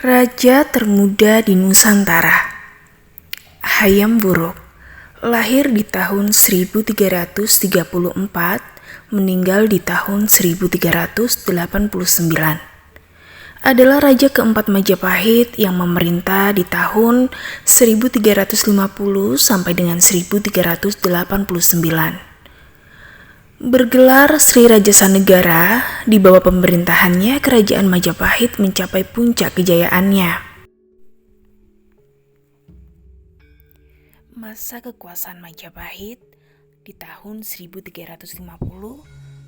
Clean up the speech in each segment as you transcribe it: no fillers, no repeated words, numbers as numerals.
Raja termuda di Nusantara. Hayam Wuruk lahir di tahun 1334, meninggal di tahun 1389. Adalah raja keempat Majapahit yang memerintah di tahun 1350 sampai dengan 1389. Bergelar Sri Raja Sanegara, di bawah pemerintahannya kerajaan Majapahit mencapai puncak kejayaannya. Masa kekuasaan Majapahit di tahun 1350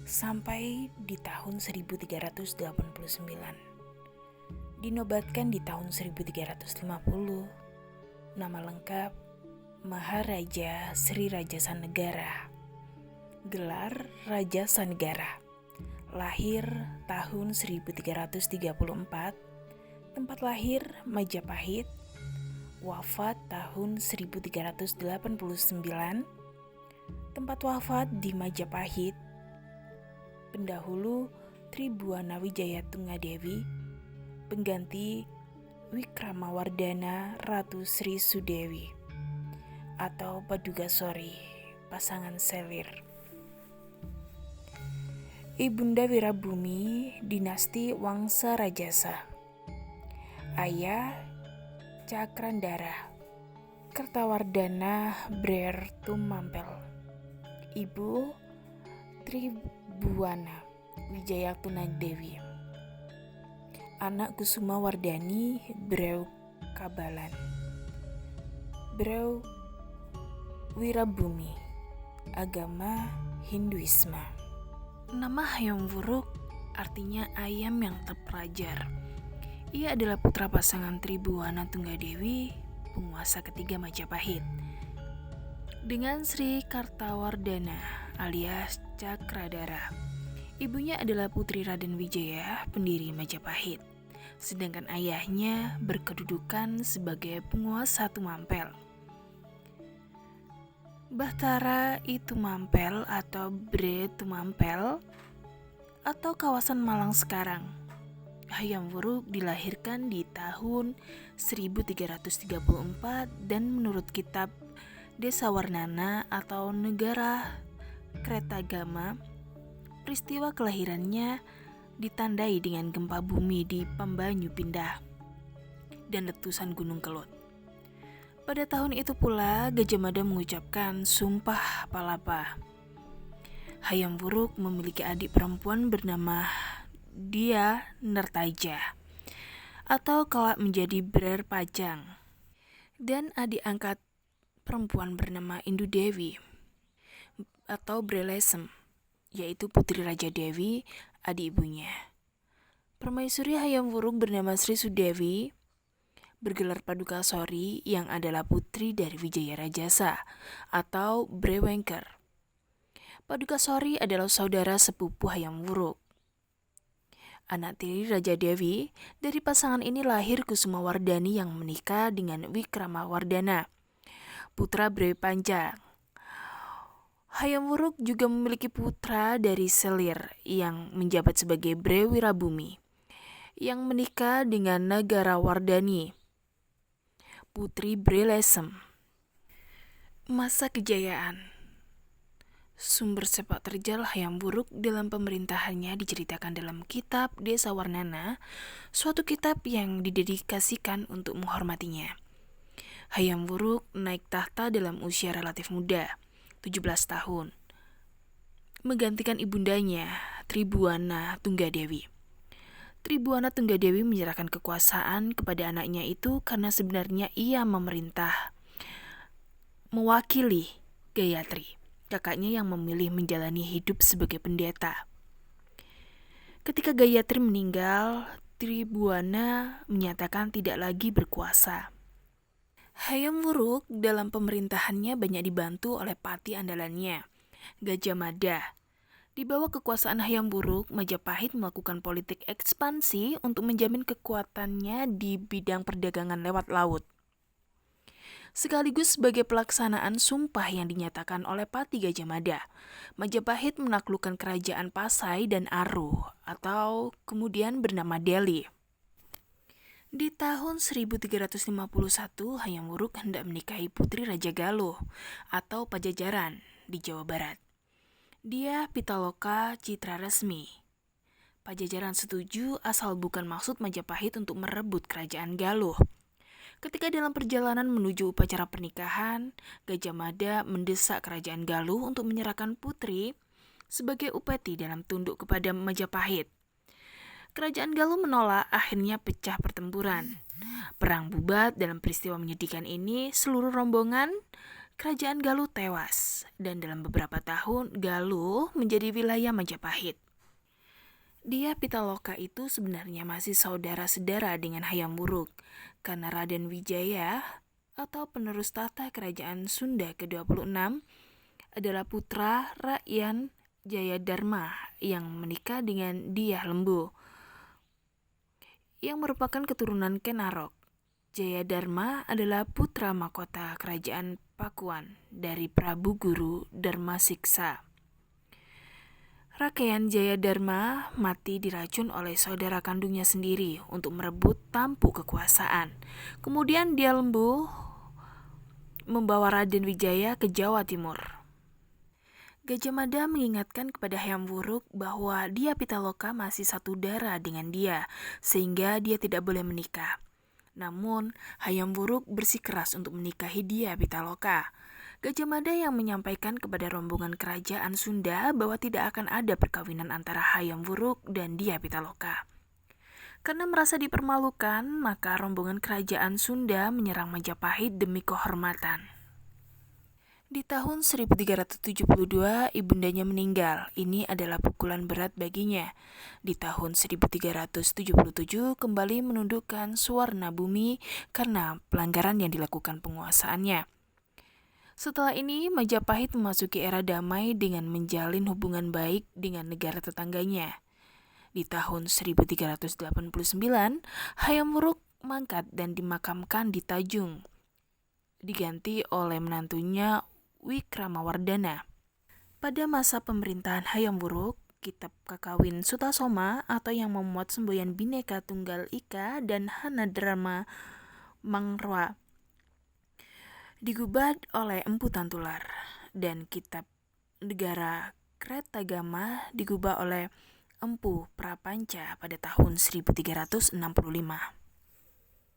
sampai di tahun 1389. Dinobatkan di tahun 1350. Nama lengkap Maharaja Sri Raja Sanegara. Gelar Raja Sanegara. Lahir tahun 1334. Tempat lahir Majapahit. Wafat tahun 1389. Tempat wafat di Majapahit. Pendahulu Tribuana Wijaya Tunggadewi. Pengganti Wikramawardhana Ratu Sri Sudewi atau Padugasori, pasangan selir. Ibunda Wirabumi, dinasti Wangsa Rajasa. Ayah Cakrandara Kertawardhana Brer Tumampel. Ibu Tribuana Wijaya Tunggadewi. Anak Kusuma Wardani Brew Kabalan. Brew Wirabumi. Agama Hinduisme. Nama Hayam Wuruk artinya ayam yang terpelajar. Ia adalah putra pasangan Tribuana Tunggadewi, penguasa ketiga Majapahit, dengan Sri Kartawardhana alias Cakradara. Ibunya adalah Putri Raden Wijaya, pendiri Majapahit, sedangkan ayahnya berkedudukan sebagai penguasa Tumampel. Bahtara Tumampel atau Bre Tumampel atau kawasan Malang sekarang. Hayam Wuruk dilahirkan di tahun 1334 dan menurut kitab Desawarnana atau Negara Kretagama, peristiwa kelahirannya ditandai dengan gempa bumi di Pembanyu Pindah dan letusan Gunung Kelut. Pada tahun itu pula Gajah Mada mengucapkan Sumpah Palapa. Hayam Wuruk memiliki adik perempuan bernama Dia Nertaja atau kelak menjadi Brer Pajang, dan adik angkat perempuan bernama Indu Dewi atau Brelesem, yaitu putri Raja Dewi, adik ibunya. Permaisuri Hayam Wuruk bernama Sri Sudewi, bergelar Padugasori, yang adalah putri dari Wijaya Rajasa atau Brewengker. Padugasori adalah saudara sepupu Hayam Wuruk. Anak tiri Raja Dewi, dari pasangan ini lahir Kusuma Wardani yang menikah dengan Wikramawardhana, putra Brew Panjang. Hayam Wuruk juga memiliki putra dari selir yang menjabat sebagai Brew Wirabumi, yang menikah dengan Nagarawardhani, putri Brelesem. Masa kejayaan. Sumber sepak terjal Hayam Wuruk dalam pemerintahannya diceritakan dalam kitab Desawarnana, suatu kitab yang didedikasikan untuk menghormatinya. Hayam Wuruk naik tahta dalam usia relatif muda, 17 tahun, menggantikan ibundanya, Tribuana Tunggadewi. Tribuana Tunggadewi menyerahkan kekuasaan kepada anaknya itu karena sebenarnya ia memerintah mewakili Gayatri, kakaknya yang memilih menjalani hidup sebagai pendeta. Ketika Gayatri meninggal, Tribuana menyatakan tidak lagi berkuasa. Hayam Wuruk dalam pemerintahannya banyak dibantu oleh pati andalannya, Gajah Mada. Di bawah kekuasaan Hayam Wuruk, Majapahit melakukan politik ekspansi untuk menjamin kekuatannya di bidang perdagangan lewat laut, sekaligus sebagai pelaksanaan sumpah yang dinyatakan oleh Pati Gajah Mada. Majapahit menaklukkan kerajaan Pasai dan Aru atau kemudian bernama Delhi. Di tahun 1351, Hayam Wuruk hendak menikahi putri Raja Galuh atau Pajajaran di Jawa Barat. Dia Pitaloka Citra Resmi. Pajajaran setuju asal bukan maksud Majapahit untuk merebut kerajaan Galuh. Ketika dalam perjalanan menuju upacara pernikahan, Gajah Mada mendesak kerajaan Galuh untuk menyerahkan putri sebagai upeti dalam tunduk kepada Majapahit. Kerajaan Galuh menolak, akhirnya pecah pertempuran. Perang bubat. Dalam peristiwa menyedihkan ini, seluruh rombongan kerajaan Galuh tewas, dan dalam beberapa tahun Galuh menjadi wilayah Majapahit. Dia Pitaloka itu sebenarnya masih saudara-sedara dengan Hayam Wuruk, karena Raden Wijaya atau penerus tahta kerajaan Sunda ke-26 adalah putra Rakyat Jayadharma yang menikah dengan Dyah Lembu, yang merupakan keturunan Ken Arok. Jayadharma adalah putra mahkota kerajaan Pakuan dari Prabu Guru Darmasiksa. Rakyan Jayadharma mati diracun oleh saudara kandungnya sendiri untuk merebut tampuk kekuasaan. Kemudian Dyah Lembu membawa Raden Wijaya ke Jawa Timur. Gajah Mada mengingatkan kepada Hayam Wuruk bahwa dia Pitaloka masih satu darah dengan dia, sehingga dia tidak boleh menikah. Namun, Hayam Wuruk bersikeras untuk menikahi dia Pitaloka. Gajah Mada yang menyampaikan kepada rombongan kerajaan Sunda bahwa tidak akan ada perkawinan antara Hayam Wuruk dan dia Pitaloka. Karena merasa dipermalukan, maka rombongan kerajaan Sunda menyerang Majapahit demi kehormatan. Di tahun 1372, ibundanya meninggal. Ini adalah pukulan berat baginya. Di tahun 1377, kembali menundukkan Suwarna Bumi karena pelanggaran yang dilakukan penguasaannya. Setelah ini, Majapahit memasuki era damai dengan menjalin hubungan baik dengan negara tetangganya. Di tahun 1389, Hayam Wuruk mangkat dan dimakamkan di Tajung, diganti oleh menantunya Wikramawardhana. Pada masa pemerintahan Hayam Wuruk, Kitab Kakawin Sutasoma atau yang memuat semboyan Bhinneka Tunggal Ika dan Hanadrama Mangrwa digubah oleh Empu Tantular, dan Kitab Negara Kretagama digubah oleh Empu Prapanca pada tahun 1365.